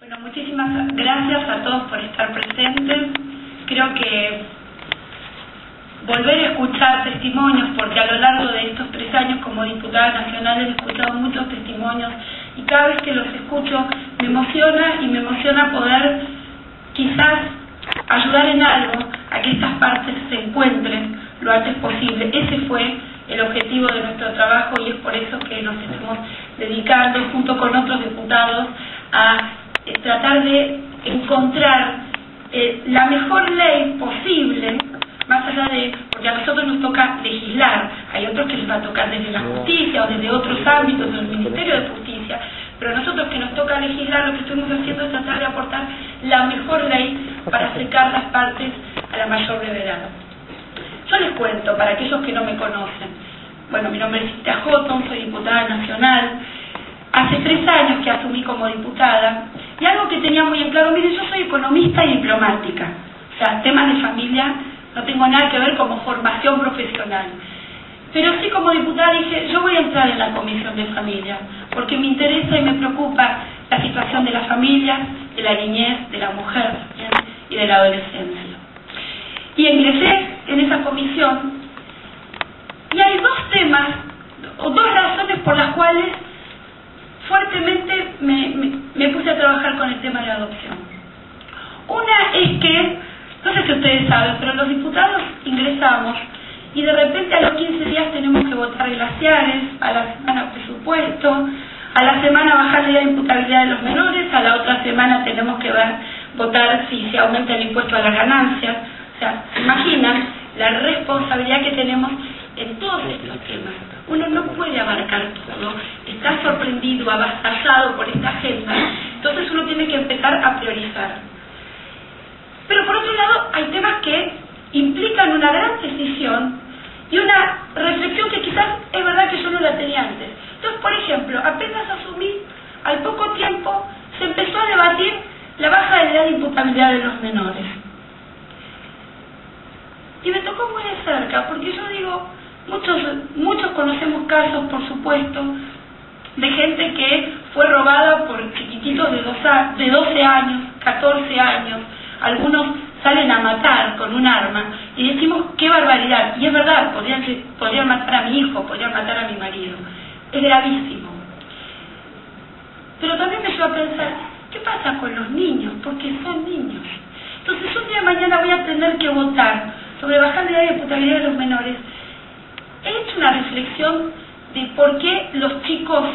Bueno, muchísimas gracias a todos por estar presentes. Creo que volver a escuchar testimonios, porque a lo largo de estos 3 años como diputada nacional he escuchado muchos testimonios y cada vez que los escucho me emociona poder quizás ayudar en algo a que estas partes se encuentren lo antes posible. Ese fue el objetivo de nuestro trabajo y es por eso que nos estamos dedicando junto con otros diputados a tratar de encontrar la mejor ley posible, más allá de, porque a nosotros nos toca legislar, hay otros que les va a tocar desde la justicia o desde otros ámbitos del Ministerio de Justicia, pero a nosotros que nos toca legislar, lo que estamos haciendo es tratar de aportar la mejor ley para acercar las partes a la mayor brevedad. Yo les cuento, para aquellos que no me conocen, bueno, mi nombre es Cintia Houghton, soy diputada nacional. Hace 3 años que asumí como diputada, y algo que tenía muy en claro, miren, yo soy economista y diplomática, o sea, temas de familia no tengo nada que ver como formación profesional, pero sí como diputada dije, yo voy a entrar en la Comisión de Familia, porque me interesa y me preocupa la situación de la familia, de la niñez, de la mujer, ¿bien? Y de la adolescencia. Y ingresé en esa comisión, y hay 2 temas, o 2 razones por las cuales fuertemente me puse a trabajar con el tema de la adopción. Una es que, no sé si ustedes saben, pero los diputados ingresamos y de repente a los 15 días tenemos que votar glaciares, a la semana presupuesto, a la semana bajar la imputabilidad de los menores, a la otra semana tenemos que votar si se aumenta el impuesto a las ganancias. O sea, ¿se imaginan la responsabilidad que tenemos en todos estos temas? Uno no puede abarcar todo, está sorprendido, avasallado por esta agenda, entonces uno tiene que empezar a priorizar. Pero por otro lado, hay temas que implican una gran decisión y una reflexión que quizás es verdad que yo no la tenía antes. Entonces, por ejemplo, apenas asumí, al poco tiempo se empezó a debatir la baja de edad de imputabilidad de los menores. Y me tocó muy de cerca, porque yo digo, muchos conocemos casos, por supuesto, de gente que fue robada por chiquititos de 12 años, 14 años, algunos salen a matar con un arma y decimos, qué barbaridad, y es verdad, podrían matar a mi hijo, podrían matar a mi marido, es gravísimo. Pero también me lleva a pensar, ¿qué pasa con los niños? Porque son niños. Entonces un día de mañana voy a tener que votar sobre bajar la edad de imputabilidad de los menores. He hecho una reflexión de por qué los chicos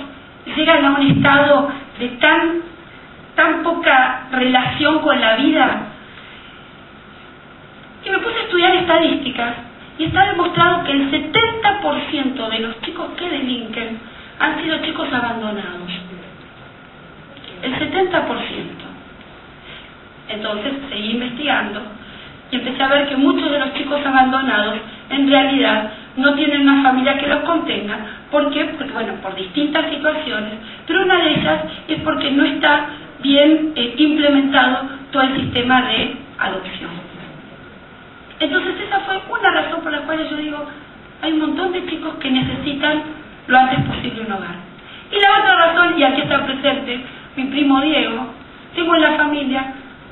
llegan a un estado de tan poca relación con la vida. Y me puse a estudiar estadísticas y está demostrado que el 70% de los chicos que delinquen han sido chicos abandonados. El 70%. Entonces seguí investigando y empecé a ver que muchos de los chicos abandonados en realidad no tienen una familia que los contenga. ¿Por qué? Porque, bueno, por distintas situaciones, pero una de ellas es porque no está bien implementado todo el sistema de adopción. Entonces esa fue una razón por la cual yo digo, hay un montón de chicos que necesitan lo antes posible un hogar. Y la otra razón, y aquí está presente mi primo Diego, tengo en la familia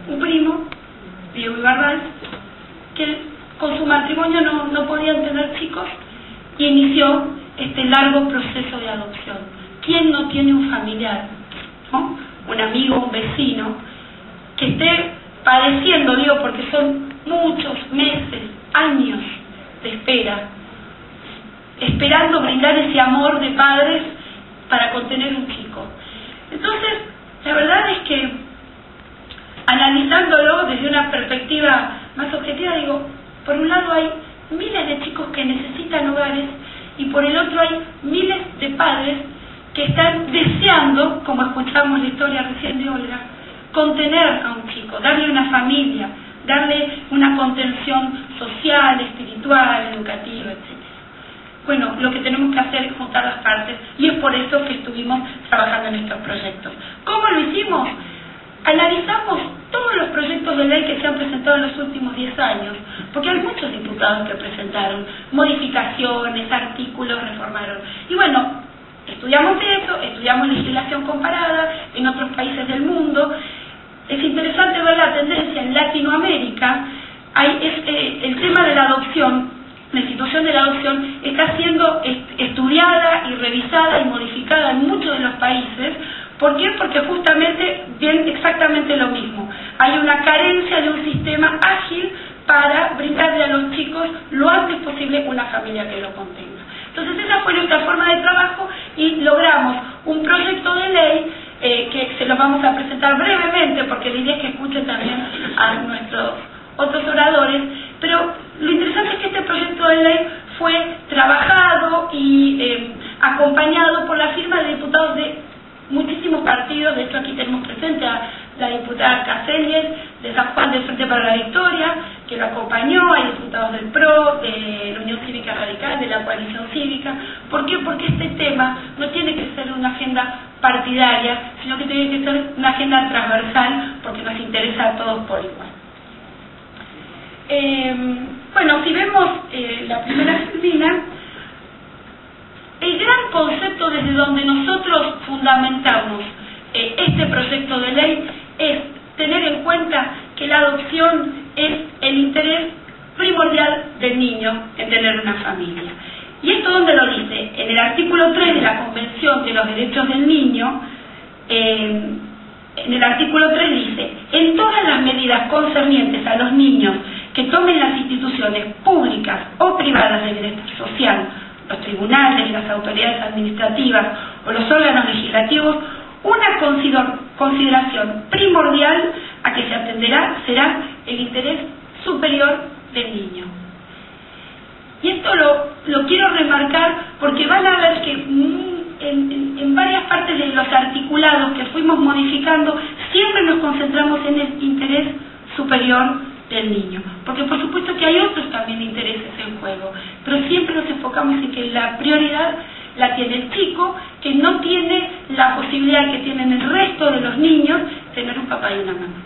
un primo, Diego Ibarral, que con su matrimonio no podían tener chicos y inició este largo proceso de adopción. ¿Quién no tiene un familiar, ¿no? Un amigo, un vecino, que esté padeciendo, digo, porque son muchos meses, años de espera, esperando brindar ese amor de padres para contener un chico? Entonces, la verdad es que analizándolo desde una perspectiva más objetiva, digo, por un lado hay miles de chicos que necesitan hogares y por el otro hay miles de padres que están deseando, como escuchamos la historia recién de Olga, contener a un chico, darle una familia, darle una contención social, espiritual, educativa, etc. Bueno, lo que tenemos que hacer es juntar las partes y es por eso que estuvimos trabajando en estos proyectos. ¿Cómo lo hicimos? Analizamos todos los proyectos de ley que se han presentado en los últimos 10 años, porque hay muchos diputados que presentaron modificaciones, artículos, reformaron. Y bueno, estudiamos eso, estudiamos legislación comparada en otros países del mundo, es interesante ver la tendencia en Latinoamérica. El tema de la adopción, la institución de la adopción, está siendo estudiada y revisada y modificada en muchos de los países. ¿Por qué? Porque justamente ven exactamente lo mismo. Hay una carencia de un sistema ágil para brindarle a los chicos lo antes posible una familia que lo contenga. Entonces esa fue nuestra forma de trabajo y logramos un proyecto de ley que se los vamos a presentar brevemente, porque la idea es que escuchen también a nuestros otros oradores, pero lo interesante es que este proyecto de ley fue trabajado y acompañado por la firma de diputados de muchísimos partidos. De hecho, aquí tenemos presente a la diputada Caselles de San Juan del Frente para la Victoria, que lo acompañó. Hay diputados del PRO, de la Unión Cívica Radical, de la Coalición Cívica. ¿Por qué? Porque este tema no tiene que ser una agenda partidaria, sino que tiene que ser una agenda transversal, porque nos interesa a todos por igual. Bueno, si vemos la primera esquina, el gran concepto desde donde nosotros fundamentamos este proyecto de ley es tener en cuenta que la adopción es el interés primordial del niño en tener una familia. ¿Y esto dónde lo dice? En el artículo 3 de la Convención de los Derechos del Niño, en el artículo 3 dice: en todas las medidas concernientes a los niños que tomen las instituciones públicas o privadas de bienestar social, los tribunales, las autoridades administrativas o los órganos legislativos, una consideración primordial a que se atenderá será el interés superior del niño. Y esto lo quiero remarcar porque van a ver que en varias partes de los articulados que fuimos modificando siempre nos concentramos en el interés superior del niño, porque por supuesto que hay otros también intereses en juego, pero siempre nos enfocamos en que la prioridad la tiene el chico, que no tiene la posibilidad que tienen el resto de los niños tener un papá y una mamá.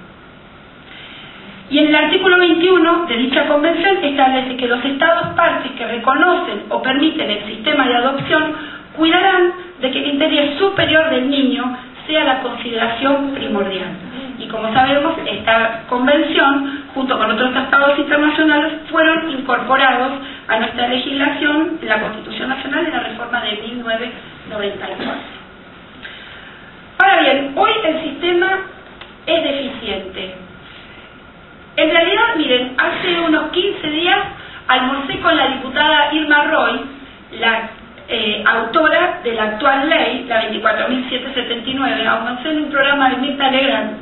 Y en el artículo 21 de dicha convención establece que los estados partes que reconocen o permiten el sistema de adopción cuidarán de que el interés superior del niño sea la consideración primordial. Y como sabemos, esta convención, junto con otros tratados internacionales, fueron incorporados a nuestra legislación en la Constitución Nacional en la reforma de 1994. Ahora bien, hoy el sistema es deficiente. En realidad, miren, hace unos 15 días almorcé con la diputada Irma Roy, la autora de la actual ley, la 24.779, almorcé en un programa de Mirta Legrand.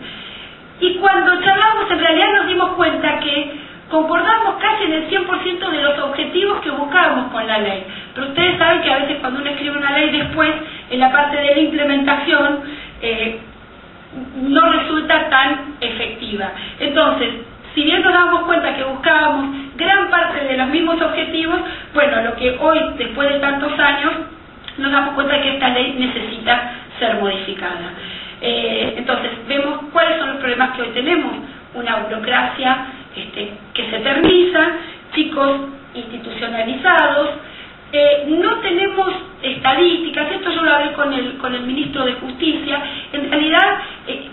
Y cuando charlamos, en realidad nos dimos cuenta que concordamos casi en el 100% de los objetivos que buscábamos con la ley. Pero ustedes saben que a veces cuando uno escribe una ley después, en la parte de la implementación, no resulta tan efectiva. Entonces, si bien nos damos cuenta que buscábamos gran parte de los mismos objetivos, bueno, lo que hoy, después de tantos años, nos damos cuenta que esta ley necesita ser modificada. Entonces, vemos cuáles son los problemas que hoy tenemos. Una burocracia que se eterniza, chicos institucionalizados, no tenemos estadísticas. Esto yo lo hablé con el ministro de Justicia. En realidad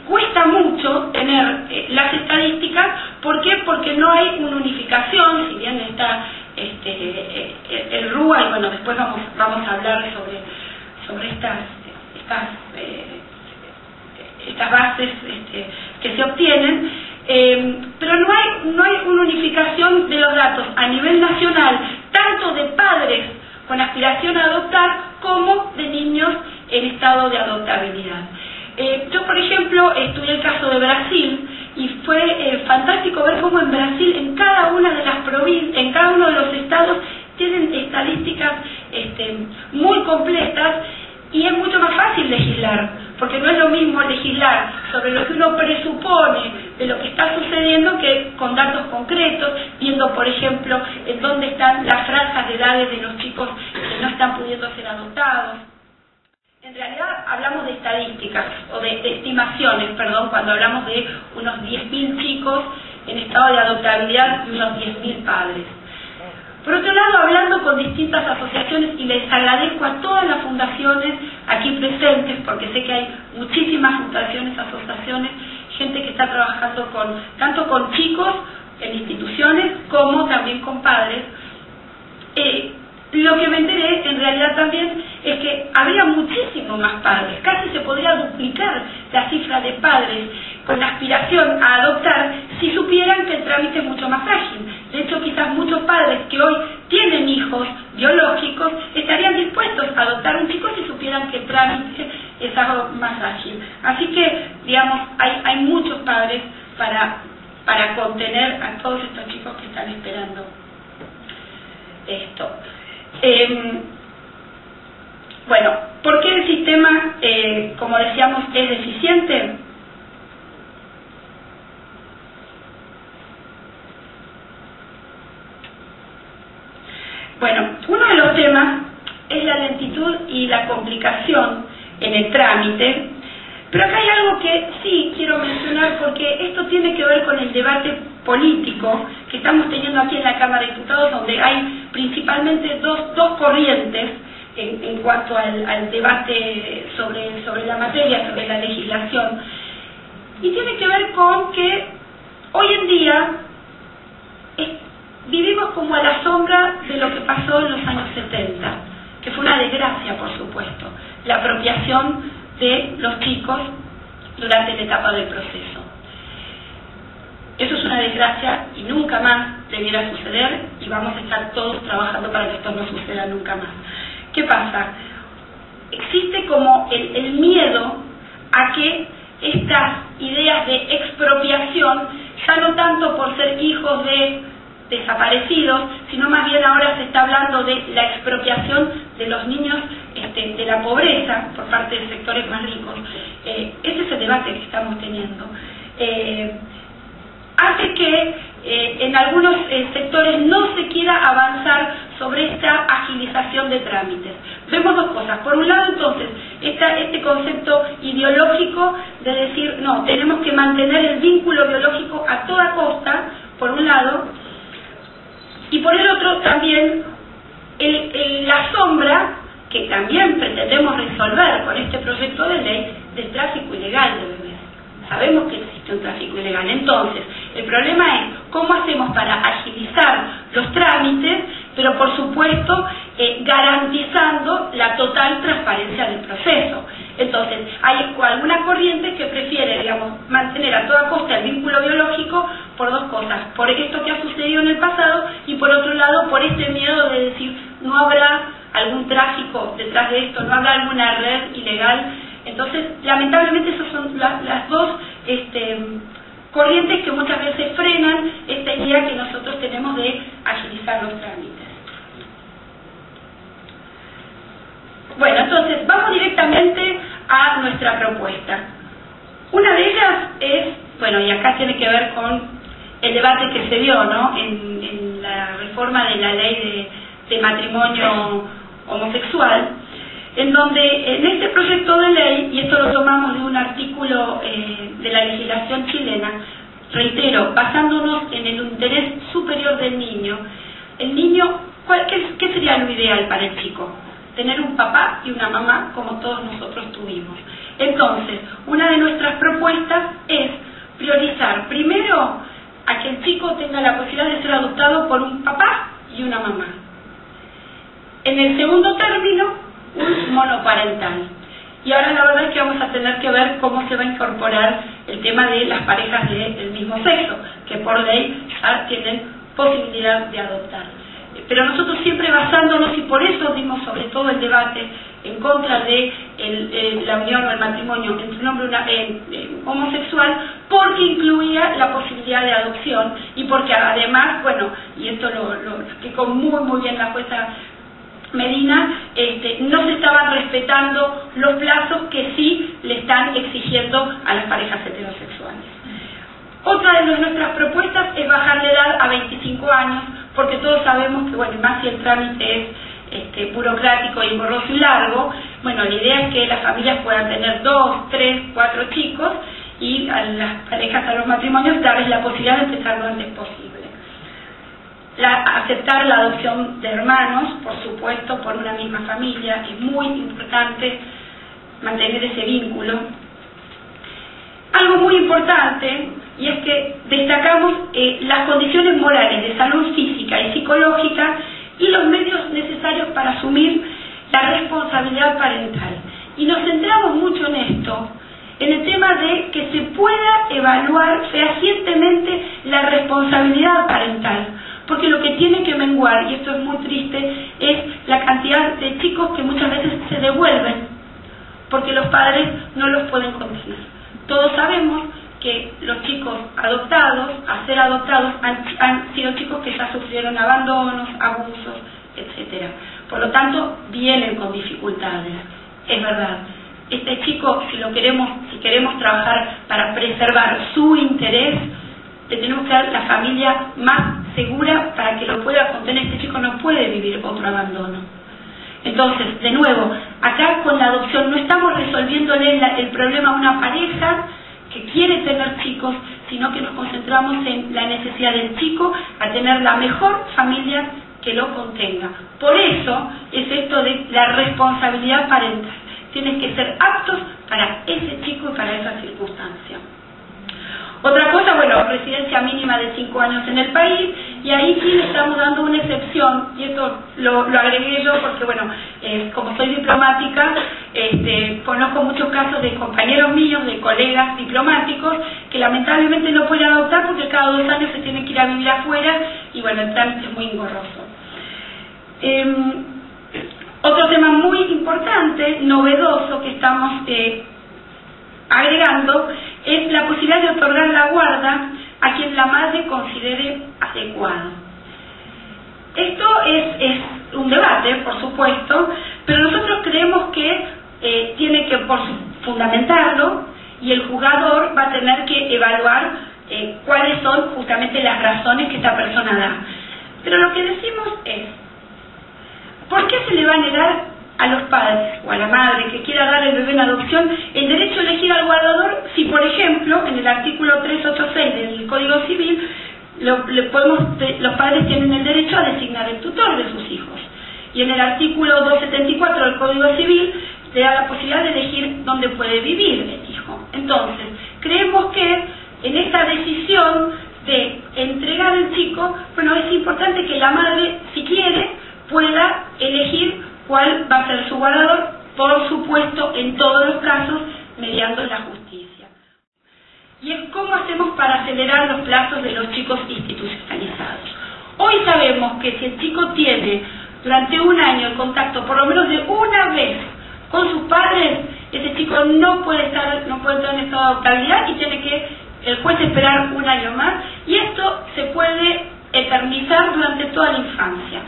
cuesta mucho tener las estadísticas. ¿Por qué? Porque no hay una unificación, si bien está el RUA, y bueno, después vamos a hablar sobre estas bases que se obtienen, pero no hay una unificación de los datos a nivel nacional, tanto de padres con aspiración a adoptar como de niños en estado de adoptabilidad. Yo, por ejemplo, estudié el caso de Brasil y fue fantástico ver cómo en Brasil, en cada una de las provincias, en cada uno de los estados, tienen estadísticas muy completas, y es mucho más fácil legislar, porque no es lo mismo legislar sobre lo que uno presupone de lo que está sucediendo que con datos concretos, viendo, por ejemplo, en dónde están las franjas de edades de los chicos que no están pudiendo ser adoptados. En realidad hablamos de estadísticas, o de estimaciones, perdón, cuando hablamos de unos 10.000 chicos en estado de adoptabilidad y unos 10.000 padres. Por otro lado, hablando con distintas asociaciones, y les agradezco a todas las fundaciones aquí presentes, porque sé que hay muchísimas fundaciones, asociaciones, gente que está trabajando tanto con chicos en instituciones como también con padres. Lo que me enteré en realidad también es que habría muchísimo más padres, casi se podría duplicar la cifra de padres con aspiración a adoptar si supieran que el trámite es mucho más ágil. De hecho, quizás muchos padres que hoy tienen hijos biológicos estarían dispuestos a adoptar un chico si supieran que el trámite es algo más ágil. Así que, digamos, hay muchos padres para contener a todos estos chicos que están esperando esto. Bueno, ¿por qué el sistema, como decíamos, es deficiente? Bueno, uno de los temas es la lentitud y la complicación en el trámite, pero acá hay algo que sí quiero mencionar porque esto tiene que ver con el debate político que estamos teniendo aquí en la Cámara de Diputados, donde hay principalmente dos corrientes en cuanto al debate sobre la materia, sobre la legislación, y tiene que ver con que hoy en día vivimos como a la sombra de lo que pasó en los años 70, que fue una desgracia, por supuesto, la apropiación de los chicos durante la etapa del proceso. Eso es una desgracia y nunca más debiera suceder, y vamos a estar todos trabajando para que esto no suceda nunca más. ¿Qué pasa? Existe como el miedo a que estas ideas de expropiación, ya no tanto por ser hijos de desaparecidos, sino más bien ahora se está hablando de la expropiación de los niños de la pobreza por parte de sectores más ricos. Ese es el debate que estamos teniendo. Hace que en algunos sectores no se quiera avanzar sobre esta agilización de trámites. Vemos dos cosas. Por un lado, entonces, está este concepto ideológico de decir, no, tenemos que mantener el vínculo biológico a toda costa, por un lado, y por el otro también la sombra que también pretendemos resolver con este proyecto de ley del tráfico ilegal de bebés. Sabemos que existe un tráfico ilegal, entonces el problema es cómo hacemos para agilizar los trámites, pero por supuesto garantizando la total transparencia del proceso. Entonces hay alguna corriente que prefiere, digamos, mantener a toda costa el vínculo biológico por dos cosas: por esto que ha sucedido en el pasado, y por otro lado por este miedo de decir no habrá algún tráfico detrás de esto, no habrá alguna red ilegal. Entonces, lamentablemente, esas son las dos corrientes que muchas veces frenan esta idea que nosotros tenemos de agilizar los trámites. Bueno, entonces, vamos directamente a nuestra propuesta. Una de ellas es, bueno, y acá tiene que ver con el debate que se dio, ¿no?, en la reforma de la ley de matrimonio homosexual, en donde en este proyecto de ley, y esto lo tomamos de un artículo de la legislación chilena, reitero, basándonos en el interés superior del niño, el niño, ¿qué sería lo ideal para el chico? Tener un papá y una mamá como todos nosotros tuvimos. Entonces, una de nuestras propuestas es priorizar primero a que el chico tenga la posibilidad de ser adoptado por un papá y una mamá. En el segundo término, un monoparental. Y ahora la verdad es que vamos a tener que ver cómo se va a incorporar el tema de las parejas del mismo sexo, que por ley ya tienen posibilidad de adoptar. Pero nosotros siempre basándonos, y por eso dimos sobre todo el debate en contra de la unión o el matrimonio entre un hombre y una homosexual, porque incluía la posibilidad de adopción, y porque además, bueno, y esto lo explicó muy bien la jueza Medina, no se estaban respetando los plazos que sí le están exigiendo a las parejas heterosexuales. Otra de nuestras propuestas es bajar la edad a 25 años, porque todos sabemos que, bueno, más si el trámite es burocrático y engorroso y largo, bueno, la idea es que las familias puedan tener 2, 3, 4 chicos, y a las parejas, a los matrimonios, darles la posibilidad de empezar lo antes posible. Aceptar la adopción de hermanos, por supuesto, por una misma familia, es muy importante mantener ese vínculo. Algo muy importante, y es que destacamos las condiciones morales de salud física y psicológica y los medios necesarios para asumir la responsabilidad parental. Y nos centramos mucho en esto, en el tema de que se pueda evaluar fehacientemente la responsabilidad parental, porque lo que tiene que menguar, y esto es muy triste, es la cantidad de chicos que muchas veces se devuelven, porque los padres no los pueden contener. Todos sabemos que los chicos adoptados, a ser adoptados, han sido chicos que ya sufrieron abandonos, abusos, etc. Por lo tanto, vienen con dificultades, es verdad. Este chico, si queremos trabajar para preservar su interés, le tenemos que dar la familia más segura para que lo pueda contener. Este chico no puede vivir otro abandono. Entonces, de nuevo, acá con la adopción no estamos resolviéndole el problema a una pareja que quiere tener chicos, sino que nos concentramos en la necesidad del chico a tener la mejor familia que lo contenga. Por eso es esto de la responsabilidad parental. Tienen que ser aptos para ese chico y para esa circunstancia. Otra cosa, bueno, residencia mínima de 5 años en el país, y ahí sí le estamos dando una excepción, y esto lo agregué yo porque, bueno, como soy diplomática, conozco muchos casos de compañeros míos, de colegas diplomáticos, que lamentablemente no pueden adoptar porque cada 2 años se tienen que ir a vivir afuera, y bueno, el trámite es muy engorroso. Otro tema muy importante, novedoso, que estamos agregando, es la posibilidad de otorgar la guarda a quien la madre considere adecuado. Esto es un debate, por supuesto, pero nosotros creemos que tiene que fundamentarlo, y el juzgador va a tener que evaluar cuáles son justamente las razones que esta persona da. Pero lo que decimos es, ¿por qué se le va a negar a los padres o a la madre que quiera dar el bebé en adopción el derecho a elegir al guardador si, por ejemplo, en el artículo 386 del Código Civil, los padres tienen el derecho a designar el tutor de sus hijos? Y en el artículo 274 del Código Civil le da la posibilidad de elegir dónde puede vivir el hijo. Entonces, creemos que en esta decisión de entregar al chico, bueno, es importante que la madre, si quiere, pueda elegir cuál va a ser su guardador, por supuesto, en todos los casos, mediando la justicia. Y es cómo hacemos para acelerar los plazos de los chicos institucionalizados. Hoy sabemos que si el chico tiene durante 1 año el contacto por lo menos de una vez con sus padres, ese chico no puede entrar en estado de adoptabilidad y tiene que el juez esperar 1 año más, y esto se puede eternizar durante toda la infancia.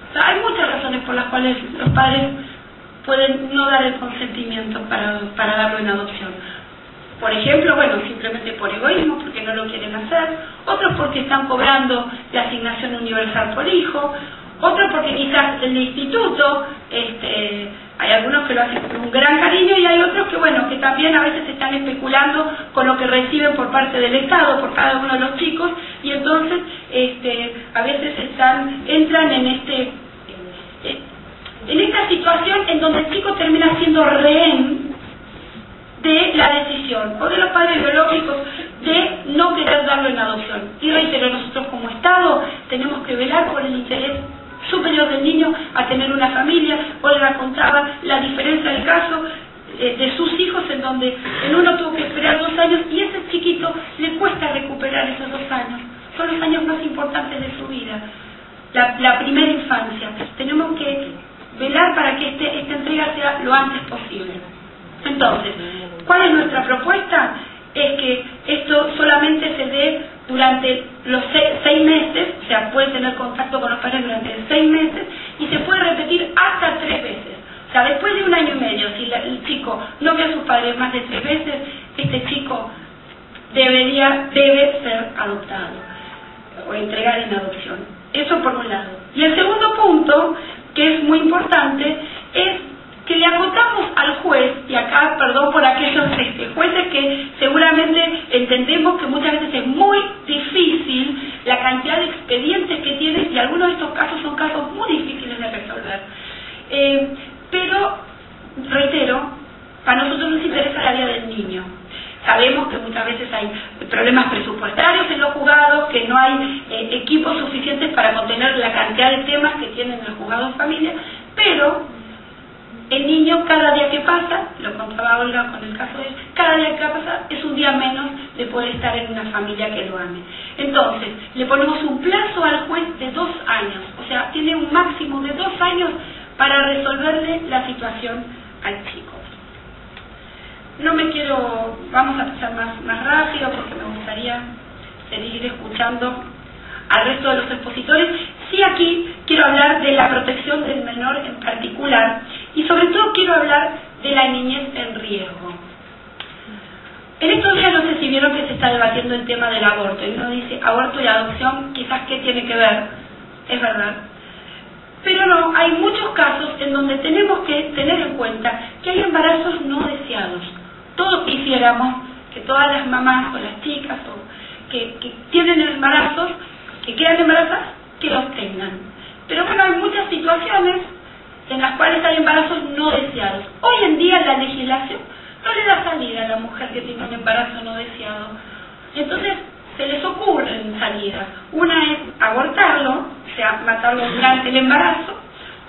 O sea, hay muchas razones por las cuales los padres pueden no dar el consentimiento para darlo en adopción. Por ejemplo, bueno, simplemente por egoísmo, porque no lo quieren hacer. Otros porque están cobrando la asignación universal por hijo. Otros porque quizás en el instituto hay algunos que lo hacen con un gran cariño, y hay otros que, bueno, que también a veces están especulando con lo que reciben por parte del Estado, por cada uno de los chicos, y entonces a veces entran en esta situación en donde el chico termina siendo rehén de la decisión o de los padres biológicos de no querer darlo en adopción. Y reitero, nosotros como Estado tenemos que velar por el interés superior del niño a tener una familia. Olga contaba la diferencia del caso de sus hijos, en donde en uno tuvo que esperar 2 años y ese chiquito le cuesta recuperar esos 2 años. Son los años más importantes de su vida, la primera infancia. Tenemos que velar para que esta entrega sea lo antes posible. Entonces, ¿cuál es nuestra propuesta? Es que esto solamente se dé durante los 6 meses, o sea, puede tener contacto con los padres durante 6 meses, y se puede repetir hasta 3 veces. O sea, después de 1 año y medio, si el chico no ve a sus padres más de 3 veces, este chico debe ser adoptado o entregar en adopción. Eso por un lado. Y el segundo punto, que es muy importante, es que le acotamos al juez, y acá perdón por aquellos jueces que seguramente entendemos que muchas veces es muy difícil la cantidad de expedientes que tienen, y algunos de estos casos son casos muy difíciles de resolver. Pero, reitero, a nosotros nos interesa la vida del niño. Sabemos que muchas muchas veces hay problemas presupuestarios en los juzgados, que no hay equipos suficientes para contener la cantidad de temas que tienen los juzgados de familia, pero el niño cada día que pasa, lo contaba Olga con el caso de él, cada día que pasa es un día menos de poder estar en una familia que lo ame. Entonces, le ponemos un plazo al juez de 2 años, o sea, tiene un máximo de 2 años para resolverle la situación al chico. No me quiero, vamos a pasar más rápido porque me gustaría seguir escuchando al resto de los expositores. Sí, aquí quiero hablar de la protección del menor en particular y sobre todo quiero hablar de la niñez en riesgo. En estos días no sé si vieron que se está debatiendo el tema del aborto y uno dice aborto y adopción, quizás qué tiene que ver, es verdad. Pero no, hay muchos casos en donde tenemos que tener en cuenta que hay embarazos no deseados. Todos quisiéramos que todas las mamás o las chicas o que tienen embarazos, que quedan embarazadas, que los tengan. Pero bueno, hay muchas situaciones en las cuales hay embarazos no deseados. Hoy en día la legislación no le da salida a la mujer que tiene un embarazo no deseado. Entonces se les ocurren salidas. Una es abortarlo, o sea, matarlo durante el embarazo.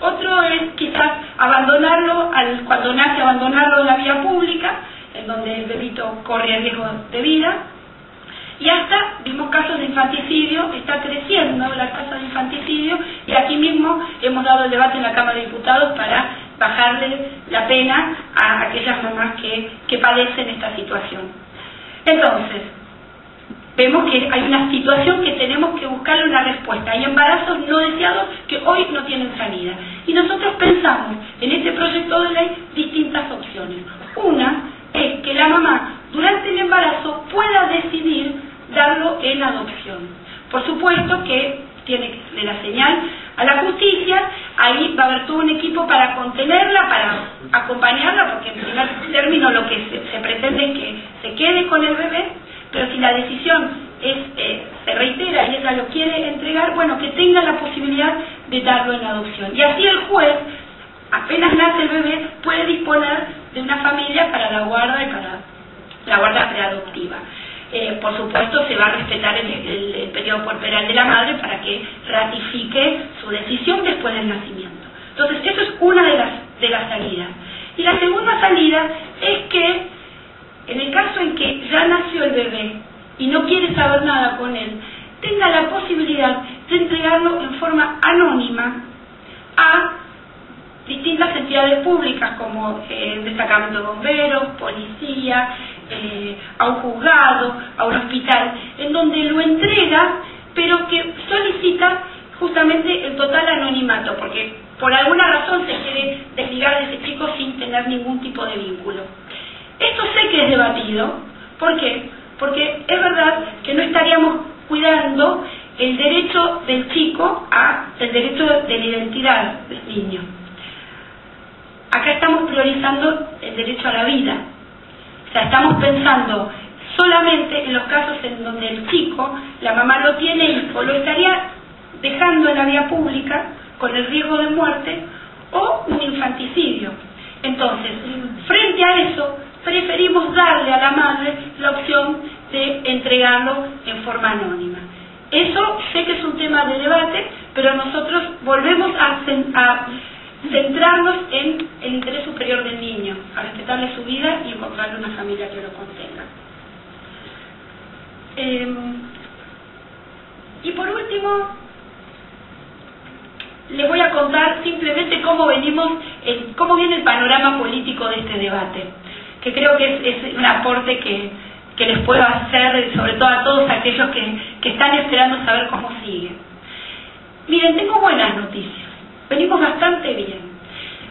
Otro es quizás abandonarlo, cuando nace abandonarlo en la vía pública, en donde el bebito corre riesgo de vida. Y hasta vimos casos de infanticidio, está creciendo la tasa de infanticidio, y aquí mismo hemos dado el debate en la Cámara de Diputados para bajarle la pena a aquellas mamás que padecen esta situación. Entonces, vemos que hay una situación que tenemos que buscarle una respuesta. Hay embarazos no deseados que hoy no tienen salida. Y nosotros pensamos en este proyecto de ley distintas opciones. Una es que la mamá durante el embarazo pueda decidir darlo en adopción. Por supuesto que tiene que ser la señal a la justicia, ahí va a haber todo un equipo para contenerla, para acompañarla, porque en primer término lo que se pretende es que se quede con el bebé, pero si la decisión se reitera y ella lo quiere entregar, bueno, que tenga la posibilidad de darlo en adopción. Y así el juez, apenas nace el bebé, puede disponer de una familia para la guarda y para la guarda preadoptiva. Por supuesto se va a respetar el periodo puerperal de la madre para que ratifique su decisión después del nacimiento. Entonces, eso es una de las salidas. Y la segunda salida es que, en el caso en que ya nació el bebé y no quiere saber nada con él, tenga la posibilidad de entregarlo en forma anónima a distintas entidades públicas como el destacamento de bomberos, policía, a un juzgado, a un hospital, en donde lo entrega, pero que solicita justamente el total anonimato, porque por alguna razón se quiere desligar de ese chico sin tener ningún tipo de vínculo. Esto sé que es debatido. ¿Por qué? Porque es verdad que no estaríamos cuidando el derecho del chico a el derecho de la identidad del niño. Acá estamos priorizando el derecho a la vida. O sea, estamos pensando solamente en los casos en donde el chico, la mamá lo tiene o lo estaría dejando en la vía pública con el riesgo de muerte o un infanticidio. Entonces, frente a eso, preferimos darle a la madre la opción de entregarlo en forma anónima. Eso sé que es un tema de debate, pero nosotros volvemos a centrarnos en el interés superior del niño, a respetarle su vida y encontrarle una familia que lo contenga. Y por último, les voy a contar simplemente cómo viene el panorama político de este debate, que creo que es un aporte que les puedo hacer, sobre todo a todos aquellos que están esperando saber cómo sigue. Miren, tengo buenas noticias. Venimos bastante bien.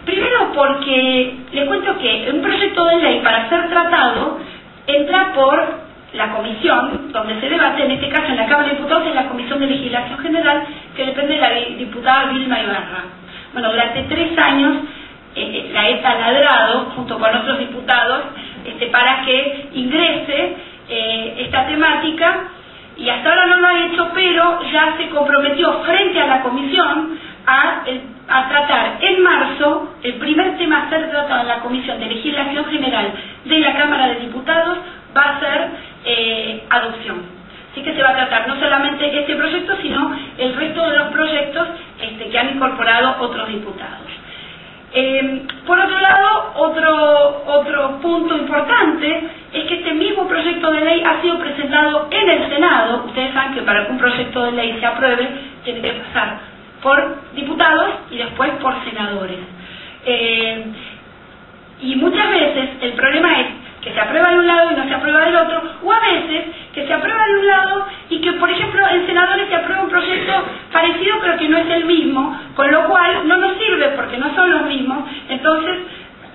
Primero porque les cuento que un proyecto de ley para ser tratado entra por la comisión donde se debate, en este caso en la Cámara de Diputados, en la Comisión de Legislación General, que depende de la diputada Vilma Ibarra. Bueno, durante 3 años la he taladrado junto con otros diputados para que ingrese esta temática, y hasta ahora no lo ha hecho, pero ya se comprometió frente a la comisión a tratar en marzo. El primer tema a ser tratado en la Comisión de Legislación General de la Cámara de Diputados va a ser se va a tratar no solamente este proyecto, sino el resto de los proyectos que han incorporado otros diputados. Por otro lado, otro punto importante es que este mismo proyecto de ley ha sido presentado en el Senado. Ustedes saben que para que un proyecto de ley se apruebe, tiene que pasar por diputados y después por senadores. Y muchas veces el problema es que se aprueba de un lado y no se aprueba del otro, o a veces que se aprueba de un lado y que, por ejemplo, en senadores se aprueba un proyecto parecido pero que no es el mismo, con lo cual no nos sirve porque no son los mismos. Entonces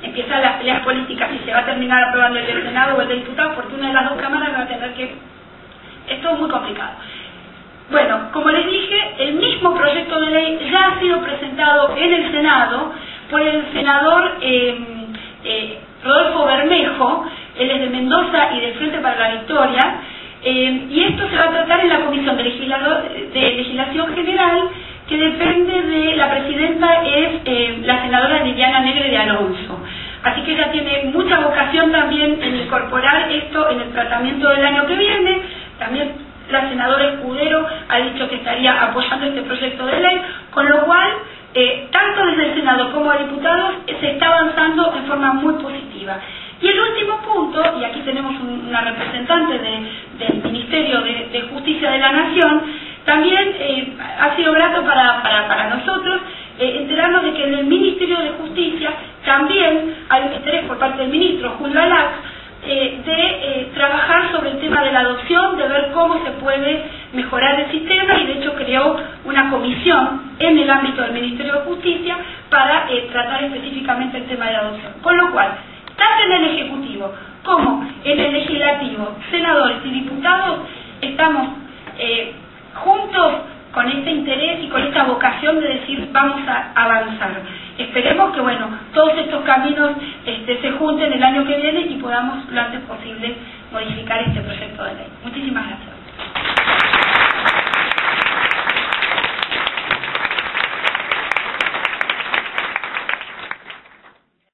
empiezan las peleas políticas si se va a terminar aprobando el del Senado o el de diputados, porque una de las dos cámaras va a tener que... Esto es muy complicado. Bueno, como les dije, el mismo proyecto de ley ya ha sido presentado en el Senado por el senador Rodolfo Bermejo. Él es de Mendoza y del Frente para la Victoria, y esto se va a tratar en la Comisión de Legislación General, que depende de la presidenta, es la senadora Liliana Negre de Alonso. Así que ella tiene mucha vocación también en incorporar esto en el tratamiento del año que viene. También la senadora Escudero ha dicho que estaría apoyando este proyecto de ley, con lo cual tanto desde el Senado como a diputados se está avanzando en forma muy positiva. Y el último punto, y aquí tenemos una representante del Ministerio de Justicia de la Nación, también ha sido grato para nosotros enterarnos de que en el Ministerio de Justicia también hay un interés por parte del ministro Julio Alac de trabajar sobre el tema de la adopción, de ver cómo se puede mejorar el sistema, y de hecho creó una comisión en el ámbito del Ministerio de Justicia para tratar específicamente el tema de la adopción. Con lo cual, tanto en el Ejecutivo como en el Legislativo, senadores y diputados, estamos juntos con este interés y con esta vocación de decir vamos a avanzar. Esperemos que todos estos caminos se junten el año que viene y podamos lo antes posible modificar este proyecto de ley. Muchísimas gracias.